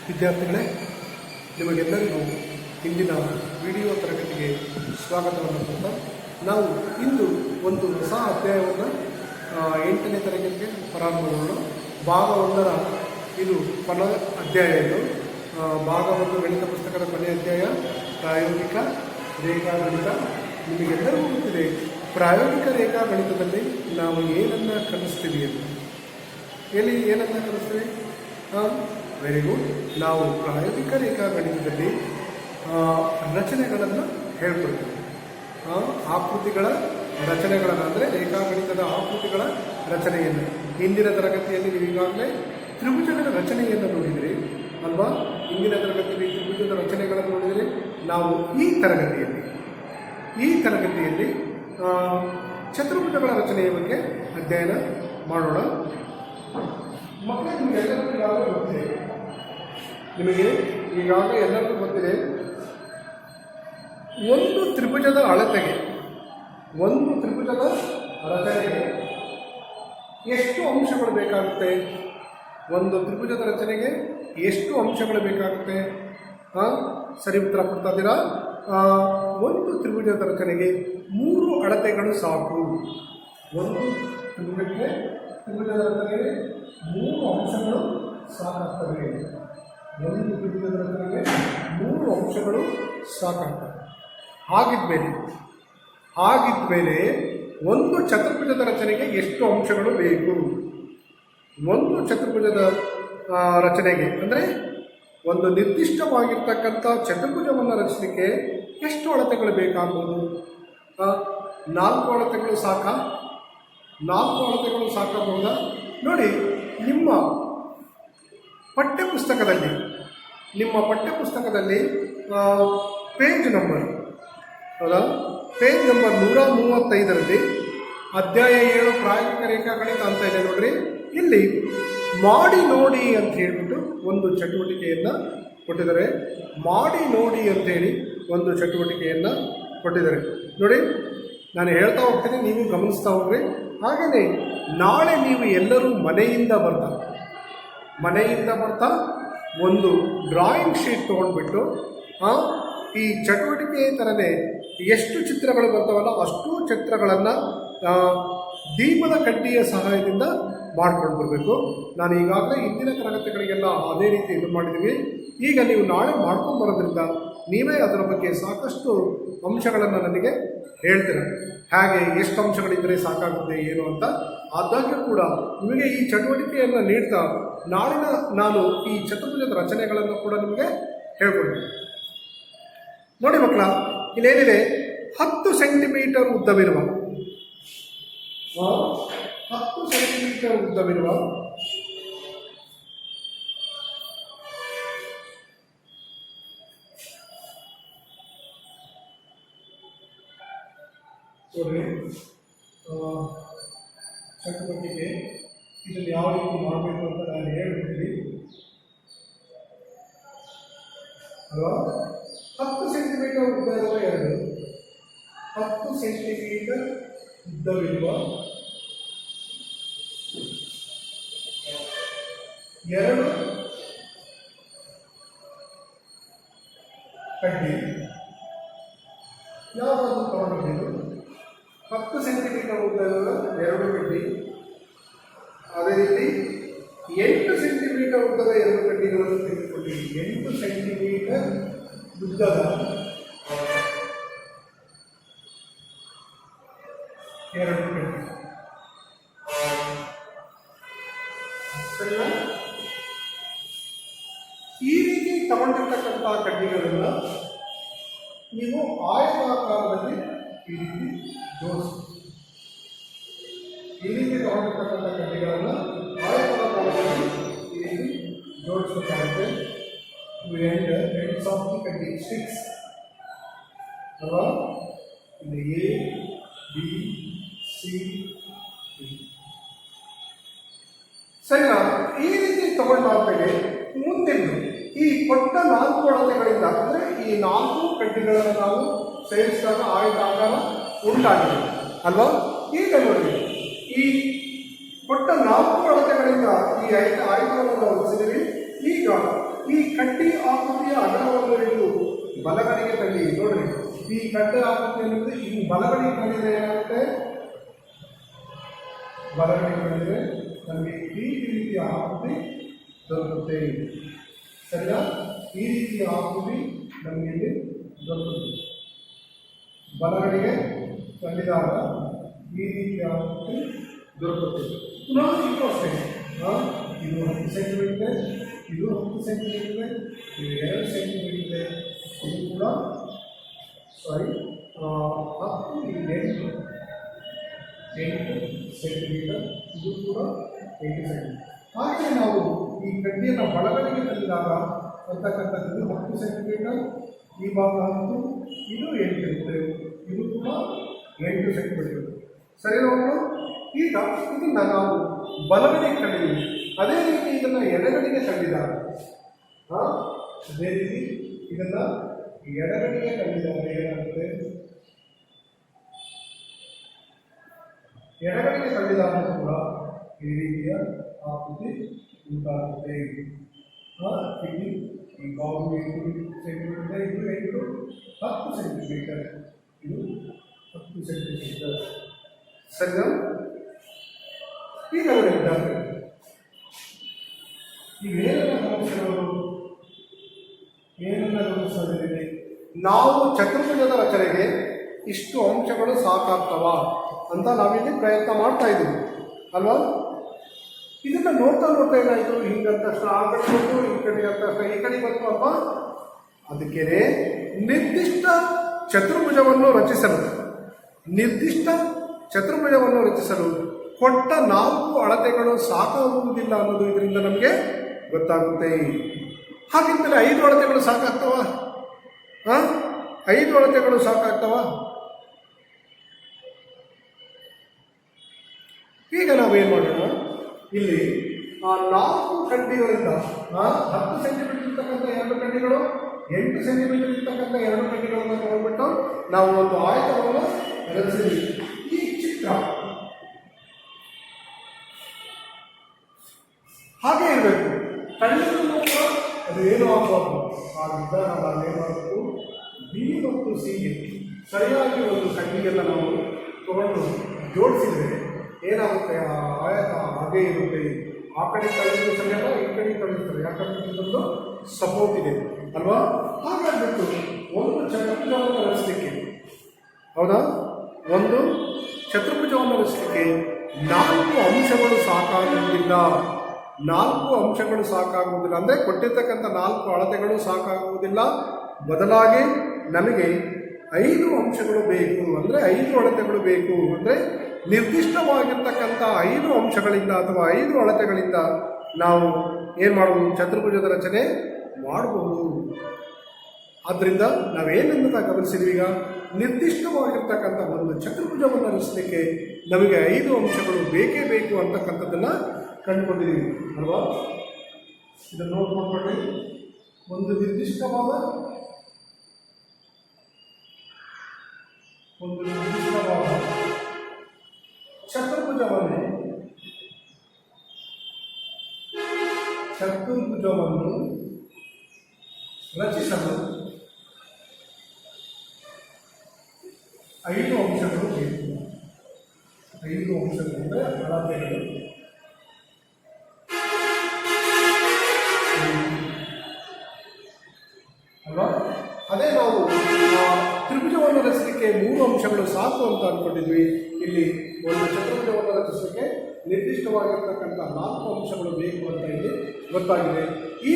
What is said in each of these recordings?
ವಿದ್ಯಾರ್ಥಿಗಳೇ, ನಿಮಗೆಲ್ಲರಿಗೂ ಇಂದಿನ ವಿಡಿಯೋ ತರಗತಿಗೆ ಸ್ವಾಗತವನ್ನು ಕೊಡ್ತಾ ನಾವು ಇಂದು ಒಂದು ಹೊಸ ಅಧ್ಯಾಯವನ್ನು 8ನೇ ತರಗತಿಗೆ ಪ್ರಾರಂಭಗೊಂಡು ಭಾಗ 1ರ ಇದು ಕೊನೆಯ ಅಧ್ಯಾಯ. ಇದು ಭಾಗ 1 ಗಣಿತ ಪುಸ್ತಕದ ಕೊನೆಯ ಅಧ್ಯಾಯ ಪ್ರಾಯೋಗಿಕ ರೇಖಾಗಣಿತ. ನಿಮಗೆಲ್ಲರಿಗೂ ಗೊತ್ತಿದೆ ಪ್ರಾಯೋಗಿಕ ರೇಖಾಗಣಿತದಲ್ಲಿ ನಾವು ಏನನ್ನು ಕಲಿಸ್ತೀವಿ ಅಂತ. ಎಲ್ಲಿ ಏನನ್ನು ಕಲಿಸ್ತೀವಿ? Very good. ನಾವು ಪ್ರಾಯೋಗಿಕ ರೇಖಾಗಣಿತದಲ್ಲಿ ರಚನೆಗಳನ್ನು ಹೇಳ್ಕೊಡ್ತೀವಿ. ಆಕೃತಿಗಳ ರಚನೆಗಳನ್ನು ಅಂದರೆ ರೇಖಾಗಣಿತದ ಆಕೃತಿಗಳ ರಚನೆಯನ್ನು. ಹಿಂದಿನ ತರಗತಿಯಲ್ಲಿ ನೀವು ಈಗಾಗಲೇ ತ್ರಿಭುಜಗಳ ರಚನೆಯನ್ನು ನೋಡಿದಿರಿ ಅಲ್ವಾ? ಹಿಂದಿನ ತರಗತಿಯಲ್ಲಿ ತ್ರಿಭುಜದ ರಚನೆಗಳನ್ನು ನೋಡಿದರೆ ನಾವು ಈ ತರಗತಿಯಲ್ಲಿ ಚತುರ್ಭುಜಗಳ ರಚನೆಯ ಬಗ್ಗೆ ಅಧ್ಯಯನ ಮಾಡೋಣ. ಮಕ್ಕಳು ನಿಮಗೆ ಈಗಾಗಲೇ ಎಲ್ಲರಿಗೂ ಗೊತ್ತಿದೆ ಒಂದು ತ್ರಿಭುಜದ ರಚನೆಗೆ ಎಷ್ಟು ಅಂಶಗಳು ಬೇಕಾಗುತ್ತೆ? ಒಂದು ತ್ರಿಭುಜದ ರಚನೆಗೆ ಎಷ್ಟು ಅಂಶಗಳು ಬೇಕಾಗುತ್ತೆ? ಸರಿ ಉತ್ತರ ಕೊಡ್ತಾ ಇದ್ದೀರಾ? ಒಂದು ತ್ರಿಭುಜದ ರಚನೆಗೆ 3 ಅಳತೆಗಳು ಸಾಕು. ಒಂದು ತ್ರಿಭುಜದ ರಚನೆಗೆ 3 ಅಂಶಗಳು ಸಾಕಾಗ್ತವೆ. ಒಂದು ತ್ರಿಭುಜದ ರಚನೆಗೆ 3 ಅಂಶಗಳು ಸಾಕಾಗ್ತವೆ. ಹಾಗಿದ್ಮೇಲೆ ಒಂದು ಚತುರ್ಭುಜದ ರಚನೆಗೆ ಎಷ್ಟು ಅಂಶಗಳು ಬೇಕು? ಒಂದು ಚತುರ್ಭುಜದ ರಚನೆಗೆ ಅಂದರೆ ಒಂದು ನಿರ್ದಿಷ್ಟವಾಗಿರ್ತಕ್ಕಂಥ ಚತುರ್ಭುಜವನ್ನು ರಚಿಸಲಿಕ್ಕೆ ಎಷ್ಟು ಅಳತೆಗಳು ಬೇಕಾಗ್ಬೋದು? 4 ಅಳತೆಗಳು ಸಾಕಾ? 4 ಅಳತೆಗಳು ಸಾಕಬಹುದಾ? ನೋಡಿ, ನಿಮ್ಮ ಪಠ್ಯಪುಸ್ತಕದಲ್ಲಿ ಪೇಜ್ ನಂಬರ್ 135ರಲ್ಲಿ ಅಧ್ಯಾಯ 7 ಪ್ರಾಯೋಗಿಕ ರೇಖಾಗಣಿತ ಅಂತ ಇದೆ ನೋಡ್ರಿ. ಇಲ್ಲಿ ಮಾಡಿ ನೋಡಿ ಅಂತ ಹೇಳಿಬಿಟ್ಟು ಒಂದು ಚಟುವಟಿಕೆಯನ್ನು ಕೊಟ್ಟಿದ್ದಾರೆ. ಮಾಡಿ ನೋಡಿ ಅಂತೇಳಿ ಒಂದು ಚಟುವಟಿಕೆಯನ್ನು ಕೊಟ್ಟಿದ್ದಾರೆ ನೋಡಿ. ನಾನು ಹೇಳ್ತಾ ಹೋಗ್ತೀನಿ, ನೀವು ಗಮನಿಸ್ತಾ ಹೋಗ್ರಿ. ಹಾಗೆಯೇ ನಾಳೆ ನೀವು ಎಲ್ಲರೂ ಮನೆಯಿಂದ ಬರ್ತಾ ಒಂದು ಡ್ರಾಯಿಂಗ್ ಶೀಟ್ ತೊಗೊಂಡ್ಬಿಟ್ಟು ಈ ಚಟುವಟಿಕೆ ಥರನೇ ಎಷ್ಟು ಚಿತ್ರಗಳು ಬರ್ತಾವಲ್ಲ ಅಷ್ಟು ಚಿತ್ರಗಳನ್ನು ದೀಪದ ಕಡ್ಡಿಯ ಸಹಾಯದಿಂದ ಮಾಡ್ಕೊಂಡು ಬರಬೇಕು. ನಾನು ಈಗಾಗಲೇ ಹಿಂದಿನ ತರಗತಿಗಳಿಗೆಲ್ಲ ಅದೇ ರೀತಿ ಇದು ಮಾಡಿದ್ದೀವಿ. ಈಗ ನೀವು ನಾಳೆ ಮಾಡ್ಕೊಂಡು ಬರೋದ್ರಿಂದ ನೀವೇ ಅದರ ಬಗ್ಗೆ ಸಾಕಷ್ಟು ಅಂಶಗಳನ್ನು ನನಗೆ ಹೇಳ್ತೀರ. ಹಾಗೆ ಎಷ್ಟು ಅಂಶಗಳಿದ್ದರೆ ಸಾಕಾಗುತ್ತೆ ಏನು ಅಂತ. ಆದಾಗ್ಯೂ ಕೂಡ ನಿಮಗೆ ಈ ಚಟುವಟಿಕೆಯನ್ನು ನೀಡ್ತಾ ನಾಳಿನ ನಾನು ಈ ಚತುರ್ಭುಜದ ರಚನೆಗಳನ್ನು ಕೂಡ ನಿಮಗೆ ಹೇಳ್ಕೊಡ್ತೀನಿ. ನೋಡಿ ಮಕ್ಕಳ, ಇಲ್ಲೇನಿದೆ 10 ಸೆಂಟಿಮೀಟರ್ ಉದ್ದವಿರುವ 10 ಸೆಂಟಿಮೀಟರ್ ಉದ್ದವಿರುವ ಚಟುವಟಿಕೆ ಇದನ್ನು ಯಾವ ರೀತಿ ಮಾಡಬೇಕು ಅಂತ ನಾನು ಹೇಳ್ಬಿಡ್ತೀನಿ ಅಲ್ವಾ? 10 ಸೆಂಟಿಮೀಟರ್ ಉದ್ದ ಇರುವ 10 ಸೆಂಟಿಮೀಟರ್ ಉದ್ದವಿರುವ 2 ಕಡ್ಡಿ ಯಾವುದಾದ್ರು ತಗೊಂಡಿದ್ದು 10 ಸೆಂಟಿಮೀಟರ್ ಉದ್ದ ಇರುವ 2 ಕಡ್ಡಿ. ಅದೇ ರೀತಿ 8 ಸೆಂಟಿಮೀಟರ್ ಉದ್ದದ 2 ಕಡ್ಡಿಗಳನ್ನು ತೆಗೆದುಕೊಳ್ಳಿ. 8 ಸೆಂಟಿಮೀಟರ್ ಉದ್ದದ 2 ಕಡ್ಡಿ. ಸರಿನಾ? ಈ ರೀತಿ ತಗೊಂಡಿರ್ತಕ್ಕಂಥ ಕಡ್ಡಿಗಳನ್ನು ನೀವು ಆಯತಾಕಾರದಲ್ಲಿ ಈ ರೀತಿ ಜೋಡಿಸಿ. ಈ ರೀತಿ ತಗೊಂಡಿರ್ತಕ್ಕಂಥ ಕಡ್ಡಿಗಳನ್ನು ಆಯತಾಕಾರದಲ್ಲಿ ಈ ರೀತಿ ಜೋಡಿಸಬೇಕಾಗುತ್ತೆ. ಎಂಡ್ಸ್ ಆಫ್ ದಿ ಕಡ್ಡಿ 6 ಅಲ್ವಾ? ಇಲ್ಲಿ A, B, C, D. ಸರಿನಾ? ಈ ರೀತಿ ತಗೊಂಡಾದ್ಮೇಲೆ ಮುಂದೆಂದು ಈ ಕೊಟ್ಟ 4 ಅಳತೆಗಳಿಂದ ಅಂದರೆ ಈ 4 ಕಡ್ಡಿಗಳನ್ನು ನಾವು ಸೇರಿಸಿದಾಗ ಆಯತಾಕಾರ ಉಂಟಾಗಿದೆ ಅಲ್ವಾ? ಈಗ ನೋಡಿ, ಈ ಕೊಟ್ಟ 4 ಅಳತೆಗಳಿಂದ ಈ ಆಯತವನ್ನು ನಾವು ರಚಿಸಿದ್ದೀವಿ. ಈಗ ಈ ಕಡ್ಡಿ ಆಕೃತಿಯ ಅಗಲವನ್ನು ಹಿಡಿದು ಬಲಗಡೆಗೆ ತಳ್ಳಿ ನೋಡ್ರಿ. ಈ ಕಡ್ಡಿ ಆಕೃತಿಯಲ್ಲಿ ಈ ಬಲಗಡೆ ತಳ್ಳಿದ್ರೆ ಏನಾಗುತ್ತೆ, ಬಲಗಡೆ ತಳ್ಳಿದ್ರೆ ನಮಗೆ ಈ ರೀತಿಯ ಆಕೃತಿ ದೊರಕುತ್ತೆ. ಸರಿನಾ? ಈ ರೀತಿಯ ಆಕೃತಿ ನಮಗೆ ಇಲ್ಲಿ ದೊರಕುತ್ತೆ. ಬಲಗಡೆಗೆ ತಳ್ಳಿದಾಗ ಈ ರೀತಿಯ ಆಕೃತಿ ದೊರಕುತ್ತದೆ. ಪುನಃ ಇದು ಅಷ್ಟೇ, ಇದು 10 ಸೆಂಟಿಮೀಟರ್, ಇದು 10 ಸೆಂಟಿಮೀಟರ್, ಇದು 2 ಸೆಂಟಿಮೀಟರ್ ಇದೆ, ಇದು ಕೂಡ 8 ಸೆಂಟಿಮೀಟರ್, ಇದು ಕೂಡ 8 ಸೆಂಟಿಮೀಟರ್. ಹಾಗೆ ನಾವು ಈ ಕಡ್ಡಿಯನ್ನು ಬಲಗಡೆಗೆ ತಂದಿದಾಗ ಅಂತಕ್ಕಂಥದ್ದು 10 ಸೆಂಟಿಮೀಟರ್, ಈ ಭಾಗ 10, ಇದು 8 ಇರುತ್ತೆ, ಇದು ಕೂಡ 8 ಸೆಂಟಿಮೀಟರ್. ಸರಿ ನೋಡೋಣ. ಈಗ ಇದನ್ನು ನಾವು ಬಲಗಡೆಗೆ ತಳ್ಳಿದ್ವಿ, ಅದೇ ರೀತಿ ಇದನ್ನು ಎಡಗಡೆಗೆ ತಳ್ಳಿದಾಗ, ಅದೇ ರೀತಿ ಇದನ್ನು ಎಡಗಡೆಗೆ ತಳ್ಳಿದಾಗ ಏನಾಗುತ್ತೆ, ಎಡಗಡೆಗೆ ತಳ್ಳಿದಾಗ ಕೂಡ ಈ ರೀತಿಯ ಆಕೃತಿ ಉಂಟಾಗುತ್ತೆ. ಇಲ್ಲಿ ಈ ಬಾವು 8 ಸೆಂಟಿಮೀಟರ್, ಇದು 10 ಸೆಂಟಿಮೀಟರ್, ಇದು 10 ಸೆಂಟಿಮೀಟರ್. ಸರಿನಾ? ಈಗ ಅವರಿದ್ದಾರೆ ಇವೇನೆಲ್ಲ ಗಮನಿಸಿರೋರು, ಏನನ್ನ ಗಮನಿಸೋದಿದೆ, ನಾವು ಚತುರ್ಭುಜದ ರಚನೆಗೆ ಇಷ್ಟು ಅಂಶಗಳು ಸಾಕಾಗ್ತವ ಅಂತ ನಾವಿಲ್ಲಿ ಪ್ರಯತ್ನ ಮಾಡ್ತಾ ಇದ್ದೀವಿ ಅಲ್ವಾ? ಇದನ್ನು ನೋಡ್ತಾ ನೋಡ್ತಾ ಏನಾಯಿತು, ಹಿಂಗಂತ ತಕ್ಷಣ ಆ ಕಡೆ ಬಂತು, ಈ ಕಡೆ ಅಂತ ತಕ್ಷಣ ಈ ಕಡೆ ಬಂತು ಅಲ್ವಾ? ಅದಕ್ಕೆ ನಿರ್ದಿಷ್ಟ ಚತುರ್ಭುಜವನ್ನು ರಚಿಸಲು ಕೊಟ್ಟ 4 ಅಳತೆಗಳು ಸಾಕಾಗುವುದಿಲ್ಲ ಅನ್ನೋದು ಇದರಿಂದ ನಮಗೆ ಗೊತ್ತಾಗುತ್ತೆ. ಹಾಗಿದ್ದರೆ 5 ಅಳತೆಗಳು ಸಾಕಾಗ್ತವ? 5 ಅಳತೆಗಳು ಸಾಕಾಗ್ತವ? ಈಗ ನಾವೇನು ಮಾಡೋಣ, ಇಲ್ಲಿ 4 ಕಂಡಿಗಳಿಂದ 10 ಸೆಂಟಿಮೀಟರ್ ಇರ್ತಕ್ಕಂಥ 2 ಕಂಡಿಗಳು, 8 ಸೆಂಟಿಮೀಟರ್ ಇರ್ತಕ್ಕಂಥ 2 ಕಂಡಿಗಳನ್ನು ತಗೊಂಡ್ಬಿಟ್ಟು ನಾವು ಒಂದು ಆಯತವನ್ನು ರಚಿಸಿದ್ವಿ. ಈ ಚಿತ್ರ ಹಾಗೆ ಇರಬೇಕು, ಕಣ್ಣಿಗೂ ಕೂಡ ಅದು ಏನು ಆಗಬಾರ್ದು. ಆ ವಿಧಾನ ನಾವೇನು ಮಾಡಬೇಕು, ಬಿ ಮತ್ತು ಸಿಗೆ ಸರಿಯಾಗಿ ಒಂದು ಕಣ್ಣಿಗೆಲ್ಲ ನಾವು ತಗೊಂಡು ಜೋಡಿಸಿದರೆ ಏನಾಗುತ್ತೆ, ಆ ಆಯತ ಹಾಗೆ ಇರುತ್ತೆ. ಆ ಕಡೆ ತಳ್ಳಿದ್ರು ಸರಿಯಲ್ಲ, ಈ ಕಡೆ ತಳ್ಳಿರ್ತಾರೆ, ಯಾಕಂದ್ರೆ ಇದೊಂದು ಸಪೋರ್ಟ್ ಇದೆ ಅಲ್ವಾ? ಹಾಗಾಗ್ಬಿಟ್ಟು ಒಂದು ಚತುರ್ಭುಜವನ್ನು ರಚಿಸಲಿಕ್ಕೆ, ಹೌದಾ, ಒಂದು ಚತುರ್ಭುಜವನ್ನು ರಚಿಸಲಿಕ್ಕೆ 4 ಅಂಶಗಳು ಸಾಕಾಗುವುದಿಲ್ಲ. 4 ಅಂಶಗಳು ಸಾಕಾಗುವುದಿಲ್ಲ ಅಂದರೆ ಕೊಟ್ಟಿರ್ತಕ್ಕಂಥ 4 ಅಳತೆಗಳು ಸಾಕಾಗುವುದಿಲ್ಲ. ಬದಲಾಗಿ ನಮಗೆ 5 ಅಂಶಗಳು ಬೇಕು, ಅಂದರೆ 5 ಅಳತೆಗಳು ಬೇಕು. ಅಂದರೆ ನಿರ್ದಿಷ್ಟವಾಗಿರ್ತಕ್ಕಂಥ 5 ಅಂಶಗಳಿಂದ ಅಥವಾ 5 ಅಳತೆಗಳಿಂದ ನಾವು ಏನು ಮಾಡ್ಬೋದು, ಚತುರ್ಭುಜದ ರಚನೆ ಮಾಡಬಹುದು. ಆದ್ದರಿಂದ ನಾವೇನನ್ನು ಗಮನಿಸಿದ್ವಿ, ಈಗ ನಿರ್ದಿಷ್ಟವಾಗಿರ್ತಕ್ಕಂಥ ಒಂದು ಚತುರ್ಭುಜವನ್ನು ರಚಿಸಲಿಕ್ಕೆ ನಮಗೆ 5 ಅಂಶಗಳು ಬೇಕೇ ಬೇಕು ಅಂತಕ್ಕಂಥದ್ದನ್ನು ಕಂಡುಕೊಂಡಿದ್ದೀವಿ ಅಲ್ವಾ? ಇದನ್ನು ನೋಡ್ಕೊಂಡ್ಕೊಳ್ಳಿ. ಒಂದು ನಿರ್ದಿಷ್ಟವಾದ ಚತುರ್ಭುಜವನ್ನು ರಚಿಸಲು 5 ಅಂಶಗಳು ಬೇಕು. 5 ಅಂಶಗಳು ಅಂದರೆ ಅಳತೆಗಳು. ಅಲ್ವಾ? ಅದೇ ನಾವು ತ್ರಿಭುಜವನ್ನು ರಚಿಸಲಿಕ್ಕೆ 3 ಅಂಶಗಳು ಸಾಕು ಅಂತ ಅಂದ್ಕೊಂಡಿದ್ವಿ. ಇಲ್ಲಿ ಒಂದು ಚತುರ್ಭುಜವನ್ನು ರಚಿಸಲಿಕ್ಕೆ ನಿರ್ದಿಷ್ಟವಾಗಿರ್ತಕ್ಕಂಥ 4 ಅಂಶಗಳು ಬೇಕು ಅಂತ ಇಲ್ಲಿ ಗೊತ್ತಾಗಿದೆ. ಈ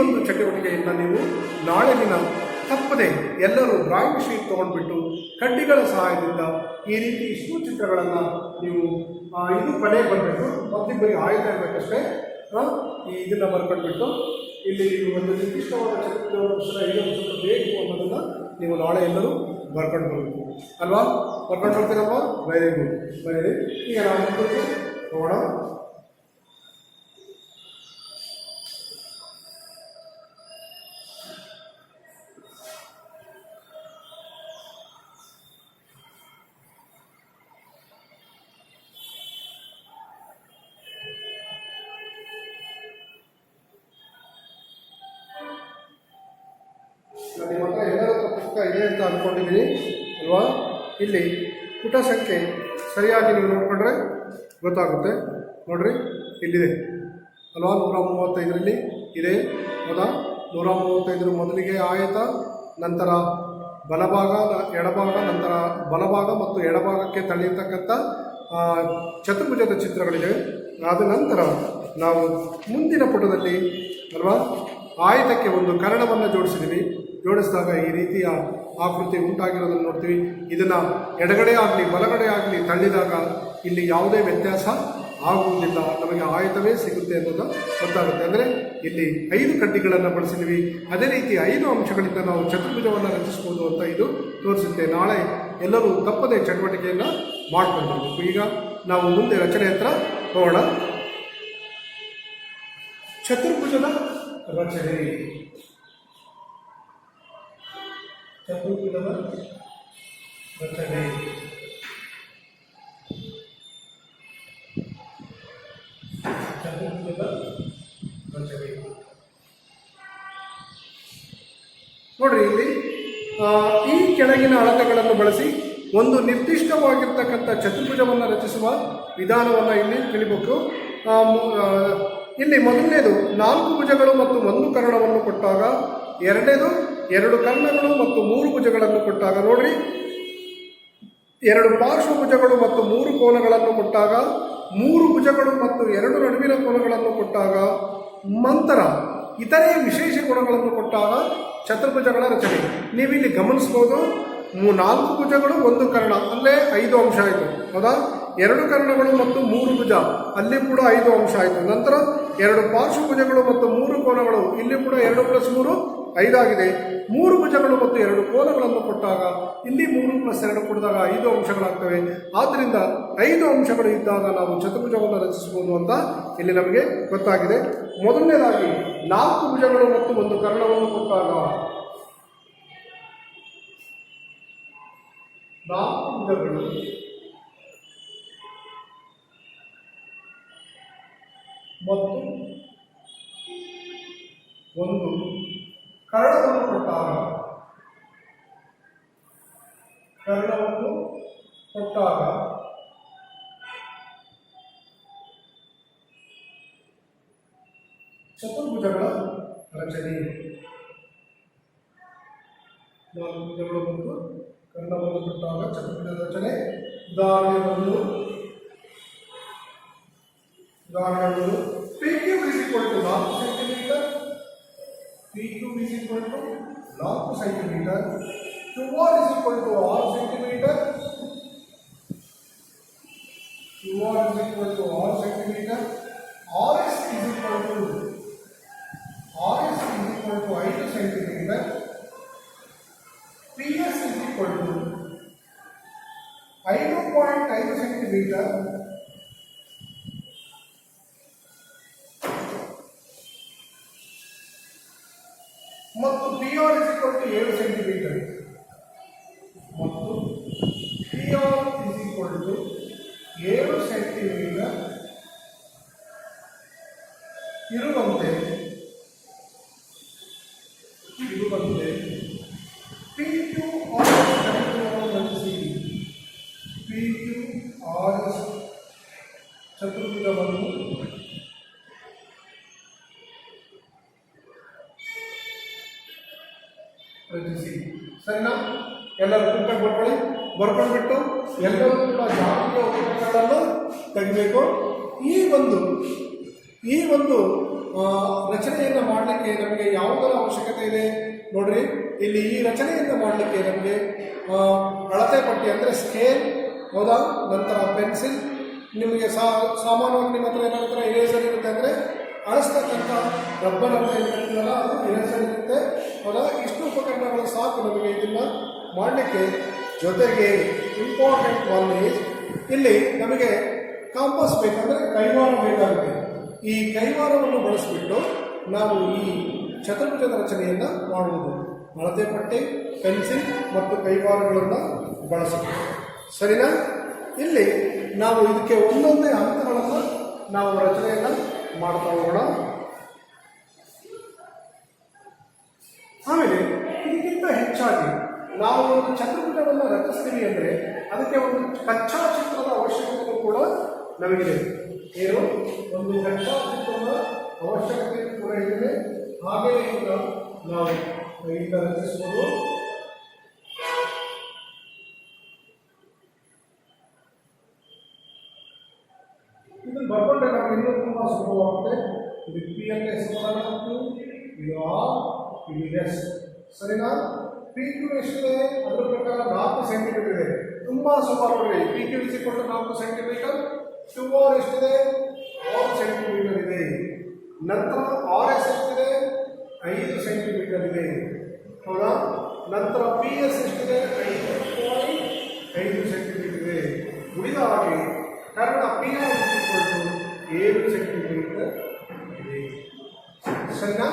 ಒಂದು ಚಟುವಟಿಕೆಯನ್ನು ನೀವು ನಾಳೆ ದಿನ ತಪ್ಪದೆ ಎಲ್ಲರೂ ಡ್ರಾಯಿಂಗ್ ಶೀಟ್ ತೊಗೊಂಡ್ಬಿಟ್ಟು ಕಡ್ಡಿಗಳ ಸಹಾಯದಿಂದ ಈ ರೀತಿ ಇಷ್ಟು ಚಿತ್ರಗಳನ್ನು ನೀವು ಇದು ಕೊನೆಗೆ ಬರಬೇಕು, ಮತ್ತಿಬ್ಬರಿಗೆ ಆಯ್ತಾ ಇರಬೇಕಷ್ಟೇ. ಇದನ್ನು ಬರ್ಕೊಂಡ್ಬಿಟ್ಟು ಇಲ್ಲಿ ಒಂದು ನಿರ್ದಿಷ್ಟವಾದ ಚತುರ್ಭುಜವನ್ನು 5 ಅಂಶಗಳು ಬೇಕು ಅನ್ನೋದನ್ನು ನೀವು ನಾಳೆ ಎಲ್ಲರೂ ಬರ್ಕೊಂಡು ಬರಬೇಕು ಅಲ್ವಾ? ಬರ್ಕೊಂಡು ಬರ್ತೀರಪ್ಪ, ವೆರಿ ಗುಡ್, ಬರೀರಿ. ಈಗ ನಾವು ಹೋಗೋಣ. ಇದೆ ಅಂತ ಅಂದ್ಕೊಂಡಿದ್ದೀನಿ ಅಲ್ವಾ. ಇಲ್ಲಿ ಪುಟ ಸಂಖ್ಯೆ ಸರಿಯಾಗಿ ನೀವು ನೋಡಿಕೊಂಡ್ರೆ ಗೊತ್ತಾಗುತ್ತೆ. ನೋಡಿರಿ ಇಲ್ಲಿದೆ ಅಲ್ವಾ, 135ರಲ್ಲಿ ಇದೆ ಹೌದಾ. 135 ಮೊದಲಿಗೆ ಆಯತ, ನಂತರ ಬಲಭಾಗ, ಎಡಭಾಗ, ನಂತರ ಬಲಭಾಗ ಮತ್ತು ಎಡಭಾಗಕ್ಕೆ ತಳ್ಳಿರ್ತಕ್ಕಂಥ ಚತುರ್ಭುಜದ ಚಿತ್ರಗಳಿವೆ. ಆದ ನಂತರ ನಾವು ಮುಂದಿನ ಪುಟದಲ್ಲಿ ಅಲ್ವಾ ಆಯತಕ್ಕೆ ಒಂದು ಕರ್ಣವನ್ನು ಜೋಡಿಸಿದ್ದೀವಿ. ಜೋಡಿಸಿದಾಗ ಈ ರೀತಿಯ ಆಕೃತಿ ಉಂಟಾಗಿರೋದನ್ನು ನೋಡ್ತೀವಿ. ಇದನ್ನು ಎಡಗಡೆ ಆಗಲಿ ಬಲಗಡೆ ಆಗಲಿ ತಳ್ಳಿದಾಗ ಇಲ್ಲಿ ಯಾವುದೇ ವ್ಯತ್ಯಾಸ ಆಗುವುದಿಲ್ಲ, ನಮಗೆ ಆಯತವೇ ಸಿಗುತ್ತೆ ಅನ್ನೋದು ಗೊತ್ತಾಗುತ್ತೆ. ಅಂದರೆ ಇಲ್ಲಿ 5 ಕಡ್ಡಿಗಳನ್ನು ಬಳಸಿದ್ದೀವಿ. ಅದೇ ರೀತಿ 5 ಅಂಶಗಳಿಂದ ನಾವು ಚತುರ್ಭುಜವನ್ನು ರಚಿಸ್ಬೋದು ಅಂತ ಇದು ತೋರಿಸುತ್ತೆ. ನಾಳೆ ಎಲ್ಲರೂ ತಪ್ಪದೇ ಚಟುವಟಿಕೆಯನ್ನು ಮಾಡ್ಕೊಂಡಿರಬೇಕು. ಈಗ ನಾವು ಮುಂದೆ ರಚನೆ ಹತ್ರ ಹೋಗೋಣ. ಚತುರ್ಭುಜದ ರಚನೆ. ಚತುರ್ಭುಜದ ರಚನೆ ಚತುರ್ಭುಜದ ರಚನೆ ನೋಡ್ರಿ. ಇಲ್ಲಿ ಈ ಕೆಳಗಿನ ಅಳತೆಗಳನ್ನು ಬಳಸಿ ಒಂದು ನಿರ್ದಿಷ್ಟವಾಗಿರ್ತಕ್ಕಂಥ ಚತುರ್ಭುಜವನ್ನು ರಚಿಸುವ ವಿಧಾನವನ್ನು ಇಲ್ಲಿ ತಿಳಿಬೇಕು. ಇಲ್ಲಿ ಮೊದಲನೇದು 4 ಭುಜಗಳು ಮತ್ತು 1 ಕರ್ಣವನ್ನು ಕೊಟ್ಟಾಗ, ಎರಡನೇದು 2 ಕರ್ಣಗಳು ಮತ್ತು 3 ಭುಜಗಳನ್ನು ಕೊಟ್ಟಾಗ, ನೋಡ್ರಿ 2 ಪಾರ್ಶ್ವ ಭುಜಗಳು ಮತ್ತು 3 ಕೋನಗಳನ್ನು ಕೊಟ್ಟಾಗ, 3 ಭುಜಗಳು ಮತ್ತು 2 ನಡುವಿನ ಕೋನಗಳನ್ನು ಕೊಟ್ಟಾಗ, ನಂತರ ಇತರೆ ವಿಶೇಷ ಗುಣಗಳನ್ನು ಕೊಟ್ಟಾಗ ಚತುರ್ಭುಜಗಳ ರಚನೆ. ನೀವಿಲ್ಲಿ ಗಮನಿಸ್ಬೋದು, 4 ಭುಜಗಳು 1 ಕರ್ಣ ಅಲ್ಲೇ 5 ಅಂಶ ಆಯಿತು ಹೌದಾ. 2 ಕರ್ಣಗಳು ಮತ್ತು 3 ಭುಜ ಅಲ್ಲಿ ಕೂಡ 5 ಅಂಶ ಆಯಿತು. ನಂತರ 2 ಪಾರ್ಶ್ವ ಭುಜಗಳು ಮತ್ತು 3 ಕೋನಗಳು ಇಲ್ಲಿ ಕೂಡ 2 + 3 5 ಆಗಿದೆ. 3 ಭುಜಗಳು ಮತ್ತು 2 ಕೋನಗಳನ್ನು ಕೊಟ್ಟಾಗ ಇಲ್ಲಿ 3 + 2 ಕೊಡಿದಾಗ 5 ಅಂಶಗಳಾಗ್ತವೆ. ಆದ್ದರಿಂದ 5 ಅಂಶಗಳು ಇದ್ದಾಗ ನಾವು ಚತುರ್ಭುಜವನ್ನು ರಚಿಸಬಹುದು ಅಂತ ಇಲ್ಲಿ ನಮಗೆ ಗೊತ್ತಾಗಿದೆ. ಮೊದಲನೇದಾಗಿ 4 ಭುಜಗಳು ಮತ್ತು 1 ಕರ್ಣವನ್ನು ಕೊಟ್ಟಾಗ, 4 ಭುಜಗಳು ಮತ್ತು 1 ಕರ್ಣವನ್ನು ಕೊಟ್ಟಾಗ, ಚತುರ್ಭುಜಗಳ ರಚನೆ. 4 ಭುಜಗಳು ಮತ್ತು ಕರ್ಣವನ್ನು ಕೊಟ್ಟಾಗ ಚತುರ್ಭುಜದ ರಚನೆ. ಉದಾಹರಣೆ 1 PQ = 4 centimetre, PQ = 4 centimetre, QR = 6 centimetre, QR = 6 centimetre, RS = 5 centimetre, PS = 5.5 centimetre, ಮತ್ತು PR = 7 ಸೆಂಟಿಮೀಟರ್, ಮತ್ತು PR = 7 ಸೆಂಟಿಮೀಟರ್ ಇರುವಂತೆ PQRS ಚತುರ್ಭುಜವನ್ನು ರಚಿಸಿ. ಸರಿನಾ? ಎಲ್ಲರೂ ಪುಸ್ತಕ ಬರ್ಕೊಂಡ್ಬಿಟ್ಟು ಎಲ್ಲರೂ ಕೂಡ ಜಾತಿಯ ಉಪಕರಣಗಳನ್ನು ತೆಗಿಬೇಕು. ಈ ಒಂದು ರಚನೆಯನ್ನು ಮಾಡಲಿಕ್ಕೆ ನಮಗೆ ಯಾವುದರ ಅವಶ್ಯಕತೆ ಇದೆ ನೋಡ್ರಿ. ಇಲ್ಲಿ ಈ ರಚನೆಯನ್ನು ಮಾಡಲಿಕ್ಕೆ ನಮಗೆ ಅಳತೆ ಪಟ್ಟಿ ಅಂದರೆ ಸ್ಕೇಲ್ ಹೌದಾ, ನಂತರ ಪೆನ್ಸಿಲ್, ನಿಮಗೆ ಸಾಮಾನ್ಯವಾಗಿ ನಿಮ್ಮ ಹತ್ರ ಏನಾಗ್ತಾರೆ ಇರೇಸರ್ ಇರುತ್ತೆ, ಅಂದರೆ ಅಳಿಸ್ತಕ್ಕಂಥ ರಬ್ಬರ್ ಅಂತ ಏನಿರ್ತೀವಲ್ಲ ಅದು ಇರೇಸರ್ ಇರುತ್ತೆ ಹೌದಾ. ಇಷ್ಟು ಉಪಕರಣಗಳು ಸಾಕು ನಮಗೆ ಇದನ್ನು ಮಾಡಲಿಕ್ಕೆ. ಜೊತೆಗೆ ಇಂಪಾರ್ಟೆಂಟ್ ಒನ್ ಈಸ್, ಇಲ್ಲಿ ನಮಗೆ ಕಾಂಪಾಸ್ ಬೇಕಂದರೆ ಕೈವಾರ ಬೇಕಾಗುತ್ತೆ. ಈ ಕೈವಾರವನ್ನು ಬಳಸಿಬಿಟ್ಟು ನಾವು ಈ ಚತುರ್ಭುಜದ ರಚನೆಯನ್ನು ಮಾಡುವುದು. ಅಳತೆ ಪಟ್ಟಿ, ಪೆನ್ಸಿಲ್ ಮತ್ತು ಕೈವಾರಗಳನ್ನು ಬಳಸಬೇಕು. ಸರಿನಾ? ಇಲ್ಲಿ ನಾವು ಇದಕ್ಕೆ ಒಂದೊಂದೇ ಹಂತಗಳನ್ನು ನಾವು ರಚನೆಯನ್ನು ಮಾಡ್ತಾ ಹೋಗೋಣ. ಆಮೇಲೆ ಇದಕ್ಕಿಂತ ಹೆಚ್ಚಾಗಿ ನಾವು ಒಂದು ಚತುರ್ಭುಜವನ್ನು ರಚಿಸ್ತೀವಿ ಅಂದರೆ ಅದಕ್ಕೆ ಒಂದು ಕಚ್ಚಾ ಚಿತ್ರದ ಅವಶ್ಯಕತೆ ಕೂಡ ನಮಗಿದೆ. ಏನು ಒಂದು ಕಚ್ಚಾ ಚಿತ್ರದ ಅವಶ್ಯಕತೆ ಕೂಡ ಇದೆ. ಹಾಗೆಯೇ ಕೂಡ ನಾವು ಈಗ ರಚಿಸಬಹುದು. ಇದನ್ನು ಬರ್ಕೊಂಡ್ರೆ ನಮ್ಗೆ ಇನ್ನೂ ತುಂಬ ಸುಲಭವಾಗುತ್ತೆ. ಇದು ಪಿ ಅಂತ ಸಮಾನ, ಇದು ಆರ್, ಇದು ಎಸ್. ಸರಿನಾ? ಪಿ ಕ್ಯೂ ಎಷ್ಟಿದೆ? ಅದರ ಪ್ರಕಾರ 4 ಸೆಂಟಿಮೀಟರ್ ಇದೆ. ತುಂಬ ಸುಲಭ ನೋಡಿ. ಪಿ ಕ್ಯೂ ಇಸಿಕೊಂಡು 4 ಸೆಂಟಿಮೀಟರ್. ಕ್ಯೂ ಆರ್ ಎಷ್ಟಿದೆ? 6 ಸೆಂಟಿಮೀಟರ್ ಇದೆ. ನಂತರ ಆರ್ ಎಸ್ ಎಷ್ಟಿದೆ? 5 ಸೆಂಟಿಮೀಟರ್ ಇದೆ. ಹೌದಾ? ನಂತರ ಪಿ ಎಸ್ ಎಷ್ಟಿದೆ? 5.5 ಸೆಂಟಿಮೀಟರ್ ಇದೆ. ಉಳಿದ ಹಾಗೆ ಕಾರಣ ಪಿ ಆರ್ 7 ಸೆಂಟಿಮೀಟರ್ ಇದೆ. ಸರಿನಾ?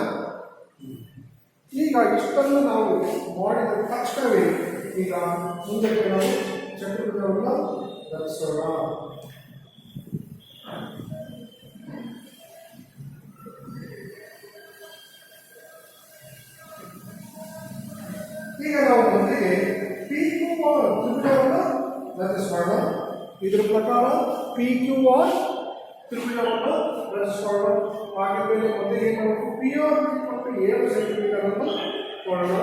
ಈಗ ಇಷ್ಟನ್ನು ನಾವು ಮಾಡಿದ ತಕ್ಷಣವೇ ಈಗ ಮುಂದಕ್ಕೆ ನಾವು ಚತುರ್ಭುಜವನ್ನು ರಚಿಸೋಣ. ಈಗ ನಾವು ಮೊದಲಿಗೆ ಪಿ ಕ್ಯೂ ಆರ್ ತ್ರಿಭುಜವನ್ನು ರಚಿಸೋಣ. ಇದರ ಪ್ರಕಾರ ಪಿ ಕ್ಯೂ ಆರ್ ತ್ರಿಭುಜವನ್ನು ರಚಿಸೋಣ. ಹಾಗಿದ್ಮೇಲೆ ಮೊದಲಿಗೆ ನಾವು ಪಿ ಆರ್ 7 ಸೆಂಟಿಮೀಟರ್ ಅನ್ನು ಕೊಡೋಣ.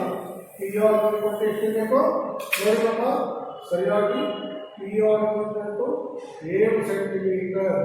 ಪಿ ಆರ್ ಕೊಟ್ಟು ಎಷ್ಟಿರಬೇಕು ನೋಡೋಣ. ಸರಿಯಾಗಿ ಪಿ ಆರ್ 7 ಸೆಂಟಿಮೀಟರ್.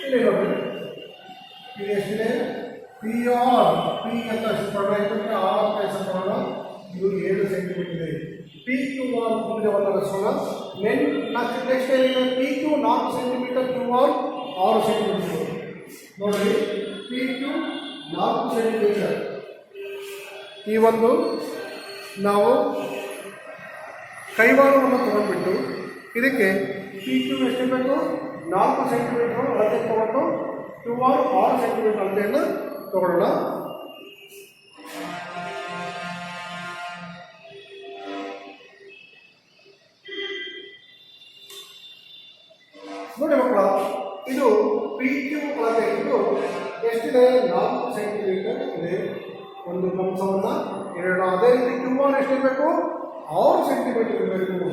ಇಲ್ಲಿ ನೋಡಿ ಇದು ಎಷ್ಟಿದೆ? ಪಿ ಆರ್ ಪಿ ಅಂತ ಹೆಸರುಕೊಳ್ಳೋಣ, ಇದಕ್ಕೆ ಆರ್ ಅಂತ ಹೆಸರುಕೊಳ್ಳೋಣ. ಇದು 7 ಸೆಂಟಿಮೀಟರ್ ಇದೆ. ಪಿ ಕ್ಯೂ ಆರ್ ತ್ರಿಭುಜವನ್ನು ರಚಿಸೋಣ. ನೆಕ್ಸ್ಟ್ ಏನಿದೆ? P Q 4 centimetre, Q R 6 centimetre. ನೋಡಿ ಪಿ ಕ್ಯೂ 4 ಸೆಂಟಿಮೀಟರ್. ಈ ಒಂದು ನಾವು ಕೈವಾರವನ್ನು ತಗೊಂಡ್ಬಿಟ್ಟು ಇದಕ್ಕೆ ಪಿ ಕ್ಯೂ ಎಷ್ಟಿರಬೇಕು? 4 ಸೆಂಟಿಮೀಟರ್ ಅಳತೆ ತಗೊಂಡು ಕ್ಯೂ ಆರ್ 6 ಸೆಂಟಿಮೀಟರ್ ಅಳತೆಯನ್ನು ತಗೊಳ್ಳೋಣ. ನೋಡಿ ಮಕ್ಕಳ, ಇದು ಪಿ ಕ್ಯೂ ಅಳತೆ. ಇದು ಎಷ್ಟಿದೆ? 4 ಸೆಂಟಿಮೀಟರ್ ಇದೆ. ಒಂದು ಕಂಸವನ್ನು ಇರೋಣ. ಅದೇ ರೀತಿ ಕ್ಯೂ ಆರ್ ಎಷ್ಟಿರಬೇಕು? 6 ಸೆಂಟಿಮೀಟರ್ ಇರಬೇಕು.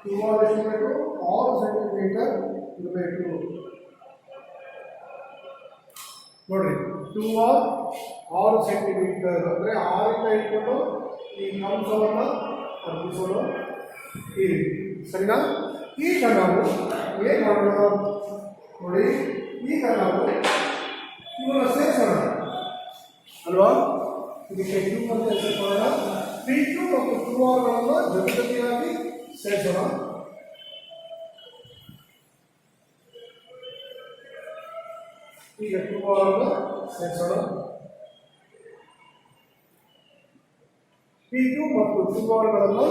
ಕ್ಯೂ ಆರ್ ಎಷ್ಟಿರಬೇಕು? 6 ಸೆಂಟಿಮೀಟರ್ ಇರಬೇಕು. ನೋಡ್ರಿ, ಕ್ಯೂ ಆರ್ 6 ಸೆಂಟಿಮೀಟರ್ ಅಂದರೆ 6 ಇಟ್ಕೊಂಡು ಈ ಕಂಸವನ್ನು ಅರ್ಪಿಸೋಣ. ಈ ಸರಿನಾ? ಈಗ ನಾವು ಏನು ಮಾಡೋಣ ನೋಡಿ. ಈಗ ನಾವು ಇವನ್ನ ಸೇರಿಸೋಣ ಅಲ್ವಾ? ಇದಕ್ಕೆ ಕ್ಯೂ ಅಂತ ಹೆಸರುಕೊಳ್ಳೋಣ. ಪಿ ಕ್ಯೂ ಮತ್ತು ಕ್ಯೂ ಆರ್ಗಳನ್ನು ಜೊತೆಯಾಗಿ ಸೇರಿಸೋಣ. ಈಗ ಕ್ಯೂ ಆರ್ಗಳನ್ನು ಸೇರಿಸೋಣ. ಪಿ ಕ್ಯೂ ಮತ್ತು ಕ್ಯೂ ಆರ್ಗಳನ್ನು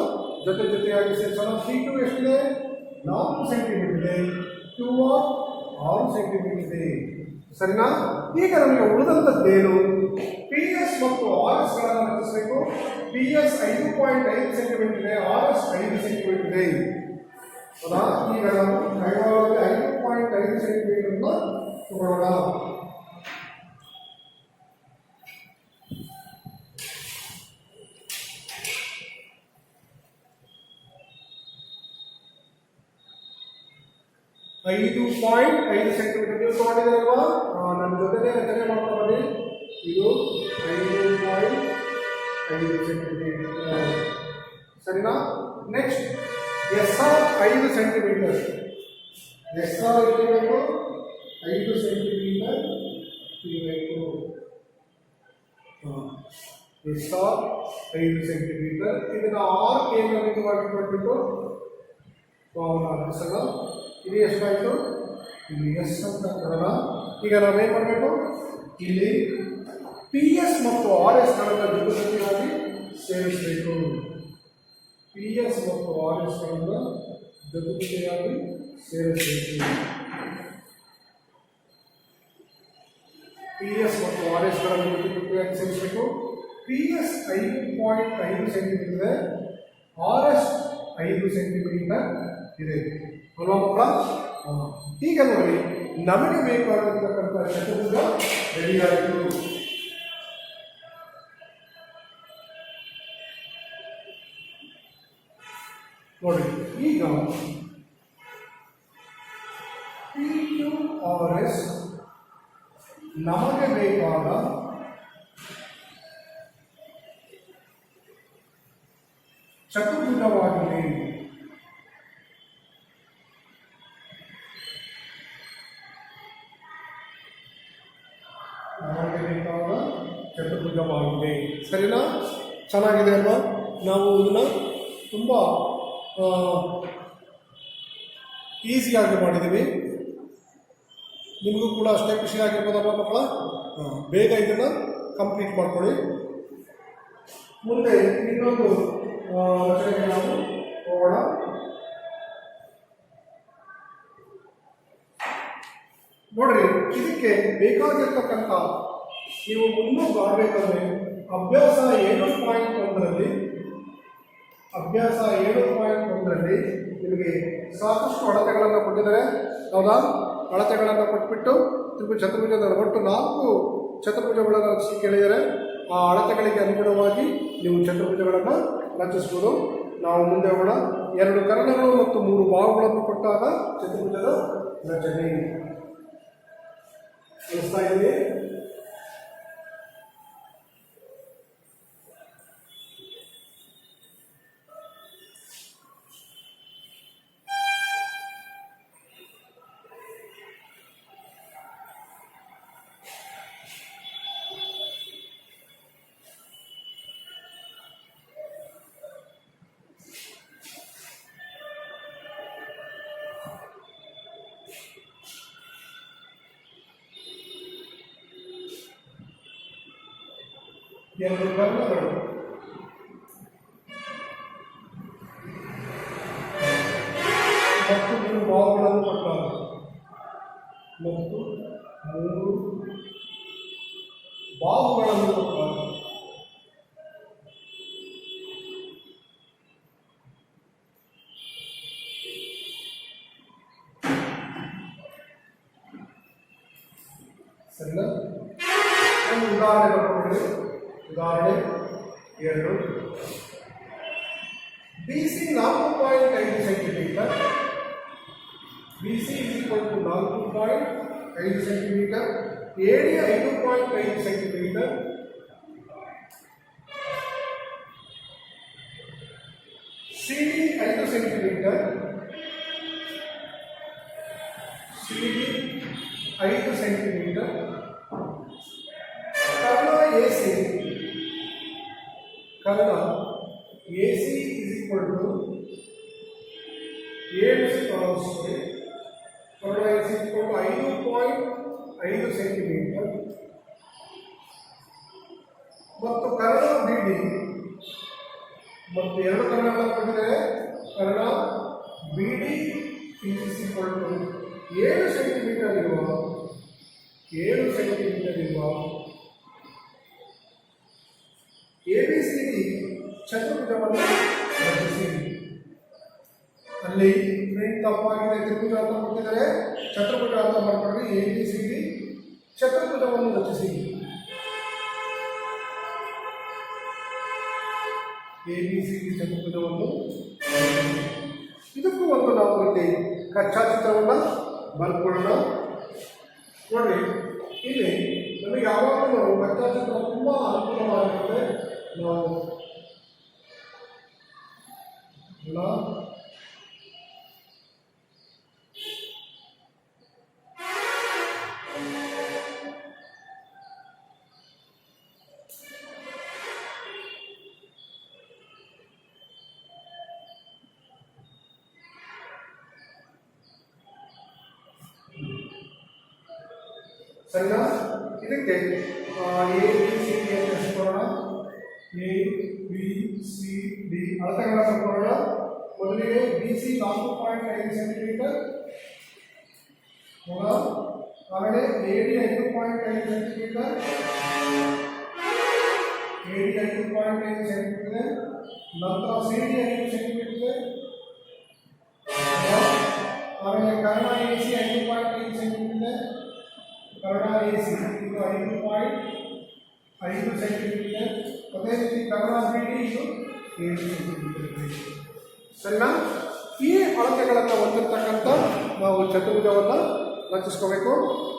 ಜೊತೆಯಾಗಿ ಸೇರಿಸೋಣ. ಪಿ ಕ್ಯೂ ಎಷ್ಟಿದೆ? 4 ಸೆಂಟಿಮೀಟರ್ ಇದೆ. ಕ್ಯೂ ಆರ್ 6 ಸೆಂಟಿಮೀಟರ್ ಇದೆ. ಸರಿನಾ? ಈಗ ನಮಗೆ ಉಳಿದಂಥದ್ದೇನು? ಪಿ ಎಸ್ ಮತ್ತು ಆರ್ ಎಸ್ ಗಳನ್ನು ರಚಿಸಬೇಕು. ಪಿ ಎಸ್ 5.5 ಸೆಂಟಿಮೀಟರ್ ಇದೆ, ಆರ್ ಎಸ್ 5 ಸೆಂಟಿಮೀಟರ್ ಇದೆ. ಹೌದಾ? ಈಗ ನಾವು ಕೈವಾರಕ್ಕೆ 5.5 ಸೆಂಟಿಮೀಟರ್ ತಗೊಳ್ಳೋಣ. .5 ಸೆಂಟಿಮೀಟರ್ ನೀವು ತಗೊಂಡಿದ್ದೀರಲ್ವಾ? ನನ್ನ ಜೊತೆಗೆ ರಚನೆ ಮಾಡ್ತಾ ಬನ್ನಿ. ಇದು 5.5 ಸೆಂಟಿಮೀಟರ್. ಸರಿನಾ? Next S R 5 centimetre. S R ಇರಬೇಕು 5 ಸೆಂಟಿಮೀಟರ್ ಇರಬೇಕು. S R 5 centimetre. ಇದನ್ನು ಆರ್ ಕೇಂದ್ರವಾಗಿ ಮಾಡಿಕೊಟ್ಬಿಟ್ಟು ರಚಿಸೋಣ. ಇದು ಎಷ್ಟಾಯಿತು? ಇಲ್ಲಿ ಎಸ್ ಅಂತ ಕೊಡೋಣ. ಈಗ ನಾವೇನು ಮಾಡಬೇಕು, ಇಲ್ಲಿ ಪಿ ಎಸ್ ಮತ್ತು ಆರ್ ಎಸ್ಗಳನ್ನು ಜೊತೆಯಾಗಿ ಸೇರಿಸಬೇಕು. ಪಿ ಎಸ್ ಮತ್ತು ಆರ್ ಎಸ್ಗಳನ್ನು ಜೊತೆಯಾಗಿ ಸೇರಿಸಬೇಕು. ಪಿ ಎಸ್ ಮತ್ತು ಆರ್ ಎಸ್ಗಳನ್ನು ಜೊತೆಯಾಗಿ ಸೇರಿಸಬೇಕು. P S 5.5 centimetre, R S 5 centimetre ಇದೆ ಅಲ್ವಾ ಮಕ್ಕಳ? ಈಗ ನೋಡಿ, ನಮಗೆ ಬೇಕಾಗಿರ್ತಕ್ಕಂಥ ಚತುರ್ಭುಜ ರೆಡಿಯಾಯಿತು. ನೋಡಿ, ಈಗ ಪಿ ಕ್ಯೂ ಆರ್ ಎಸ್ ನಮಗೆ ಬೇಕಾದ ಚತುರ್ಭುಜವಾಗಿದೆ. ನಮಗೆ ಬೇಕಾದ ಚತುರ್ಭುಜವಾಗಿದೆ. ಸರಿನಾ? ಚೆನ್ನಾಗಿದೆ ಅಲ್ವಾ? ನಾವು ಇದನ್ನು ತುಂಬ ಈಸಿಯಾಗಿ ಮಾಡಿದ್ದೀವಿ. ನಿಮಗೂ ಕೂಡ ಅಷ್ಟೇ ಖುಷಿಯಾಗಿರ್ಬೋದಲ್ವ ಮಕ್ಕಳ? ಬೇಗ ಇದನ್ನು ಕಂಪ್ಲೀಟ್ ಮಾಡ್ಕೊಳ್ಳಿ. ಮುಂದೆ ಇನ್ನೊಂದು ರಚನೆಗೆ ನಾವು ಹೋಗೋಣ. ನೋಡ್ರಿ, ಇದಕ್ಕೆ ಬೇಕಾಗಿರ್ತಕ್ಕಂಥ ನೀವು ಇನ್ನೂ ಮಾಡಬೇಕಂದ್ರೆ ಅಭ್ಯಾಸ 7.1ರಲ್ಲಿ ನಿಮಗೆ ಸಾಕಷ್ಟು ಅಳತೆಗಳನ್ನು ಕೊಟ್ಟಿದ್ದಾರೆ. ಹೌದಾ? ಅಳತೆಗಳನ್ನು ಕೊಟ್ಬಿಟ್ಟು ಚತುರ್ಭುಜದ ಒಟ್ಟು 4 ಚತುರ್ಭುಜಗಳನ್ನು ರಚಿಸಿ ಕೇಳಿದರೆ ಆ ಅಳತೆಗಳಿಗೆ ಅನುಗುಣವಾಗಿ ನೀವು ಚತುರ್ಭುಜಗಳನ್ನು ರಚಿಸ್ಬೋದು. ನಾವು ಮುಂದೆ ಹೋಗೋಣ. 2 ಕರ್ಣಗಳು ಮತ್ತು 3 ಬಾಹುಗಳನ್ನು ಕೊಟ್ಟಾಗ ಚತುರ್ಭುಜದ ರಚನೆ. ಅನಿಸ್ತಾ ಇದೆಯೇ? ಎರಡು ಕರ್ಣಗಳು ಮತ್ತು 3 ಬಾಹುಗಳನ್ನು ಕೊಟ್ಟಾಗ ಮತ್ತು 3 ಬಾಹುಗಳನ್ನು ಕೊಟ್ಟಾಗ ಸರಿನಾ? ಒಂದು ಉದಾಹರಣೆ ಕೊಡಿ. ಉದಾಹರಣೆ 2. BC 4.5 centimetre. BC = 4.5 centimetre. AD 5.5 centimetre. CD 5 centimetre. CD 5 centimetre. Karna AC Karna AC = 5.5 centimetre ಮತ್ತು ಕರ್ಣ BD ಮತ್ತು 2 ಕರ್ಣಗಳನ್ನು ಕೊಟ್ಟಿದ್ದಾರೆ. ಕರ್ಣ BD = 7 ಸೆಂಟಿಮೀಟರ್ ಇರುವ ABCD ಚತುರ್ಭುಜವನ್ನು ರಚಿಸಿ. ಅಲ್ಲಿ ಫ್ರೆಂಡ್ ತಪ್ಪಾಗಿದೆ, ತ್ರಿಭುಜ ಅಂತ ಕೊಟ್ಟಿದ್ದಾರೆ, ಚತುರ್ಭುಜ ಅಂತ ಮಾಡ್ಕೊಂಡ್ರೆ ABCD ಚತುರ್ಭುಜವನ್ನು ರಚಿಸಿ. ABCD ಚತುರ್ಭುಜವನ್ನು ಇದಕ್ಕೂ ಒಂದು ನಾವು ಇಲ್ಲಿ ಕಚ್ಚಾ ಚಿತ್ರವನ್ನು ಬರ್ಕೊಳ್ಳೋಣ. ನೋಡಿ, ಇಲ್ಲಿ ನಮಗೆ ಯಾವಾಗಲೂ ಕಚ್ಚಾ ಚಿತ್ರ ತುಂಬ ಅನುಕೂಲವಾಗಿರುತ್ತೆ. ನಾವು ಸರಿನಾ? ಇದಕ್ಕೆ ಎ ಬಿ ಸಿ ಡಿ ಅಂತ ಹೆಸರುಕೊಳ್ಳೋಣ. ಎ ಬಿ ಸಿ ಡಿ ಅಳತೆಗಳನ್ನು ತಗೊಳ್ಳೋಣ. ಮೊದಲಿಗೆ ಬಿ ಸಿ 4.5 ಸೆಂಟಿಮೀಟರ್, ಆಮೇಲೆ A D 5.5 centimetre, A D 5.5 centimetre, ನಂತರ ಸಿ ಡಿ 5 ಸೆಂಟಿಮೀಟರ್, ಆಮೇಲೆ Karna A C 5.5 centimetre, Karna A C ಇದು 5.5 ಸೆಂಟಿಮೀಟರ್, ಅದೇ ರೀತಿ ಕರ್ಣ ಬಿ ಡಿ ಇದು 7 ಸೆಂಟಿಮೀಟರ್. ಸರಿನಾ? ಈ ಅಳತೆಗಳನ್ನು ಹೊಂದಿರತಕ್ಕಂಥ ನಾವು ಚತುರ್ಭುಜವನ್ನು ರಚಿಸ್ಕೋಬೇಕು.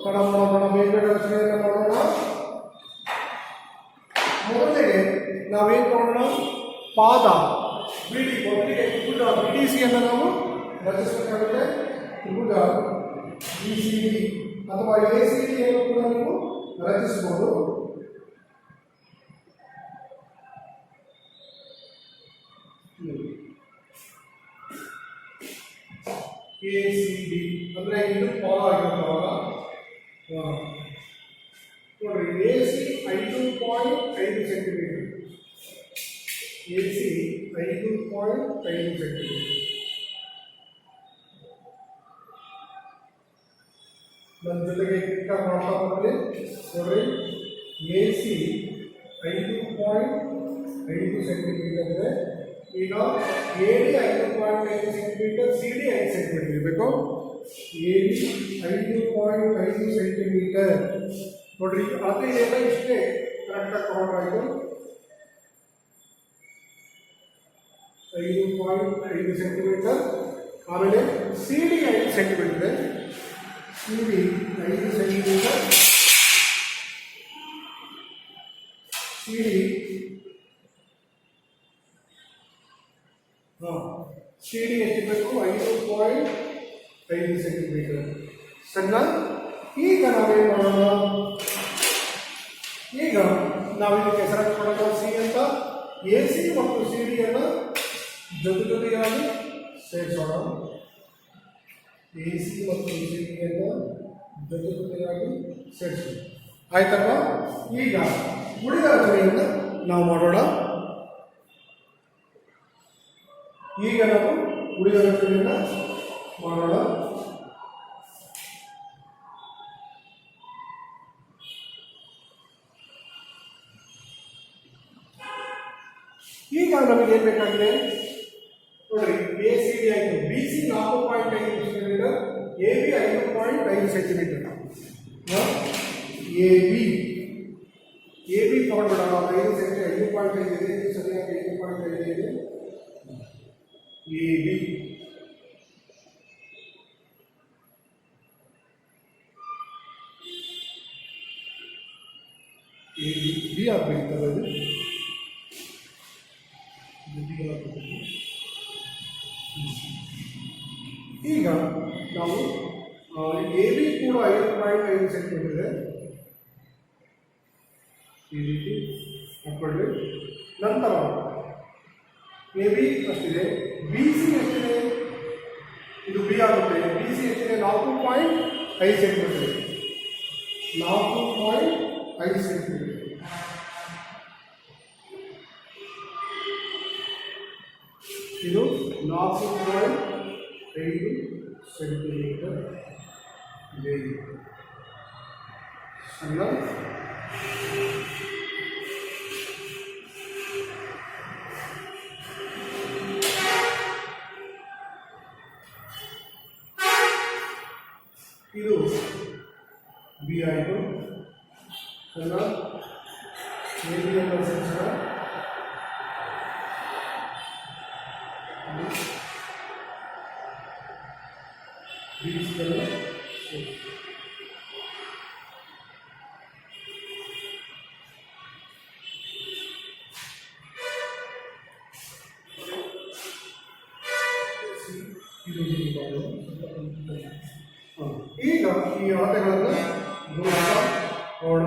ಮಾಡೋಣ, ಬೇರೆ ಬೇರೆ ರಚನೆಯನ್ನು ಮಾಡೋಣ. ಮೊದಲಿಗೆ ನಾವೇನು ಮಾಡೋಣ, ಪಾದ ಬಿಡಿ, ಮೊದಲಿಗೆ ತ್ರಿಭುಜ ಬಿ ಡಿ ಸಿಯನ್ನು ನಾವು ರಚಿಸಬೇಕಾಗುತ್ತೆ. ತ್ರಿಭುಜ ಬಿ ಸಿ ಡಿ ಅಥವಾ ಎ ಸಿ ಡಿಯನ್ನು ಕೂಡ ನೀವು ರಚಿಸಬಹುದು. ಎ ಸಿ ಡಿ ಅಂದರೆ ಇದು ಪಾದ ಆಗಿರ್ತಾವಾಗ ನೋಡ್ರಿ, A C 5.5 centimetre, A C 5.5 centimetre. ನನ್ನ ಜೊತೆಗೆ ಕಿಕ್ಕ ಮಾಡ್ತಾ ಬರಲಿ ನೋಡ್ರಿ, ಎ ಸಿ 5.5 ಸೆಂಟಿಮೀಟರ್ ಇದೆ. ಈಗ A D 5.5 centimetre, C D 5 centimetre ಇರಬೇಕು. ಎ ಡಿ 5.5 ಸೆಂಟಿಮೀಟರ್ ನೋಡ್ರಿ, ಅದೇ ಎಲ್ಲ ಇಷ್ಟೇ ಕರೆಕ್ಟಾಗಿ ತಗೊಂಡ್ರಾಯ್ತು. 5.5 ಸೆಂಟಿಮೀಟರ್. ಆಮೇಲೆ ಸಿ ಡಿ 5 ಸೆಂಟಿಮೀಟರ್ ಇದೆ, C D 5 centimetre, C D C D ಎಷ್ಟಿರಬೇಕು, 5.5 ಸೆಂಟಿಮೀಟರ್. ಸರಿನಾ? ಈಗ ನಾವೇನು ಮಾಡೋಣ, ಈಗ ನಾವಿದಕ್ಕೆ ಹೆಸರನ್ನು ಕೊಡೋಣ ಸಿ ಅಂತ. ಎ ಸಿ ಮತ್ತು ಸಿ ಡಿಯನ್ನು ಜೊತೆಯಾಗಿ ಸೇರಿಸೋಣ. ಎ ಸಿ ಮತ್ತು ಸಿ ಡಿಯನ್ನು ಜೊತೆಯಾಗಿ ಸೇರಿಸೋಣ. ಆಯ್ತಲ್ವ? ಈಗ ಉಳಿದ ರಚನೆಯನ್ನು ನಾವು ಮಾಡೋಣ. ಈಗ ನಾವು ಉಳಿದ ರಚನೆಯನ್ನು ಮಾಡೋಣ. ಈಗ ನಮಗೆ ಏನು ಬೇಕಾಗಿದೆ ನೋಡ್ರಿ, ಎ ಸಿ ಡಿ ಆಯಿತು, B C 4.5 centimetre, A B 5.5 centimetre. A B ತಗೊಂಡ್ಬಿಡೋಣ, 5 ಸೆಂಟಿಮೀಟರ್ 5.5 ಇದೆ, ಸರಿಯಾಗಿ 5.5 ಇದೆ. ಎ ಬಿ ಬಿ ಆಗಬೇಕಲ್ಲ, ಈಗ ನಾವು ಎ ಬಿ ಕೂಡ 5.5 ಸೆಂಟಿಮೀಟರ್ ಇದೆ, ಈ ರೀತಿ ಹಾಕೊಳ್ಳಿ. ನಂತರ ಎ ಬಿ ಅಷ್ಟಿದೆ, ಬಿ ಸಿ ಎಷ್ಟಿದೆ, ಇದು ಬಿ ಆಗುತ್ತೆ. ಬಿ ಸಿ ಎಷ್ಟಿದೆ, 4.5 ಸೆಂಟಿಮೀಟರ್ ಇದೆ, 4.5 ಸೆಂಟಿಮೀಟರ್. ಇದು 4.5 ಸೆಂಟಿಮೀಟರ್ ಇದೆ. ಸಣ್ಣ ಇದು ಬಿ ಆಯಿತು. ಸಣ್ಣ ಎ ಬಿ ಅಂತ ಸೇರಿಸೋಣ. ಬಿ ಈಗ ಈ ಅಳತೆಗಳನ್ನು ನೋಡೋಣ.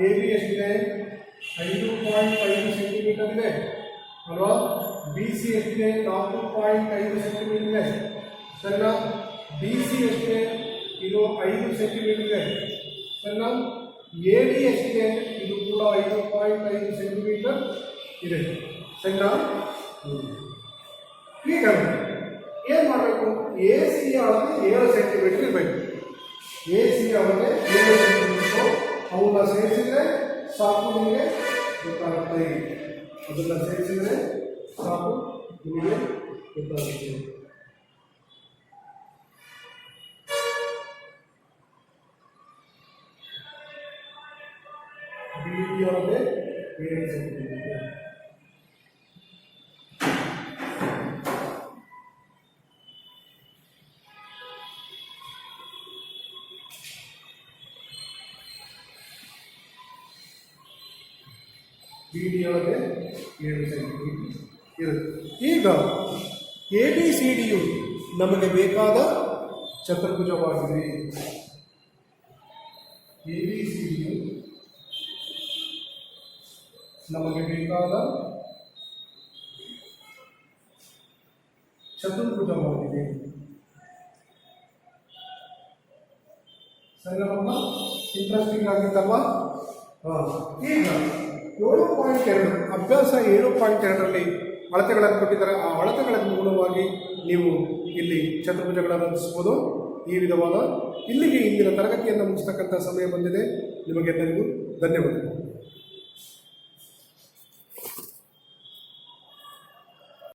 ಎ ಬಿ ಎಷ್ಟಿದೆ, 5.5 ಸೆಂಟಿಮೀಟರ್ ಇದೆ ಅಲ್ವಾ. ಬಿ ಸಿ ಎಷ್ಟಿದೆ, 4.5 ಸೆಂಟಿಮೀಟರ್ ಇದೆ. ಸರಿನಾ? ಡಿ ಸಿ ಎಷ್ಟಿದೆ, ಇದು 5 ಸೆಂಟಿಮೀಟರ್ ಇದೆ. ಸಣ್ಣ AD ಎಷ್ಟಿದೆ? ಇದು ಕೂಡ 5.5 ಸೆಂಟಿಮೀಟರ್ ಇದೆ. ಸಣ್ಣ ಈಗ ಏನು ಮಾಡಬೇಕು? AC ಅಳತೆ 7 ಸೆಂಟಿಮೀಟರ್ ಇರಬೇಕು. AC ಅಳತೆ 7 ಸೆಂಟಿಮೀಟರ್. ಅವನ್ನ ಸೇರಿಸಿದ್ರೆ ಸಾಕು, ನಿಮಗೆ ಗೊತ್ತಾಗುತ್ತೆ. ಅದನ್ನು ಸೇರಿಸಿದ್ರೆ ಸಾಕು, ನಿಮಗೆ ಗೊತ್ತಾಗುತ್ತೆ. BD ಅಳತೆ 7 ಸೆಂಟಿಮೀಟರ್. BD ಅಳತೆ 7 ಸೆಂಟಿಮೀಟರ್ ಇರುತ್ತೆ. ಈಗ ABCDಯು ನಮಗೆ ಬೇಕಾದ ಚತುರ್ಭುಜವಾಗಿದೆ. ABCDಯು ನಮಗೆ ಬೇಕಾದ ಚತುರ್ಭುಜವಾಗಿದೆ. ಸರಿನಮ್ಮ? ಇಂಟ್ರೆಸ್ಟಿಂಗ್ ಆಗಿತ್ತಲ್ವಾ? ಈಗ 7.2 ಅಭ್ಯಾಸ 7.2ರಲ್ಲಿ ಅಳತೆಗಳನ್ನು ಕೊಟ್ಟಿದ್ದಾರೆ. ಆ ಅಳತೆಗಳ ಅನುಗುಣವಾಗಿ ನೀವು ಇಲ್ಲಿ ಚತುರ್ಭುಜಗಳನ್ನು ರಚಿಸಬಹುದು. ಈ ವಿಧವಾದ ಇಲ್ಲಿಗೆ ಇಂದಿನ ತರಗತಿಯನ್ನು ಮುಗಿಸ್ತಕ್ಕಂಥ ಸಮಯ ಬಂದಿದೆ. ನಿಮಗೆಲ್ಲರಿಗೂ ಧನ್ಯವಾದಗಳು.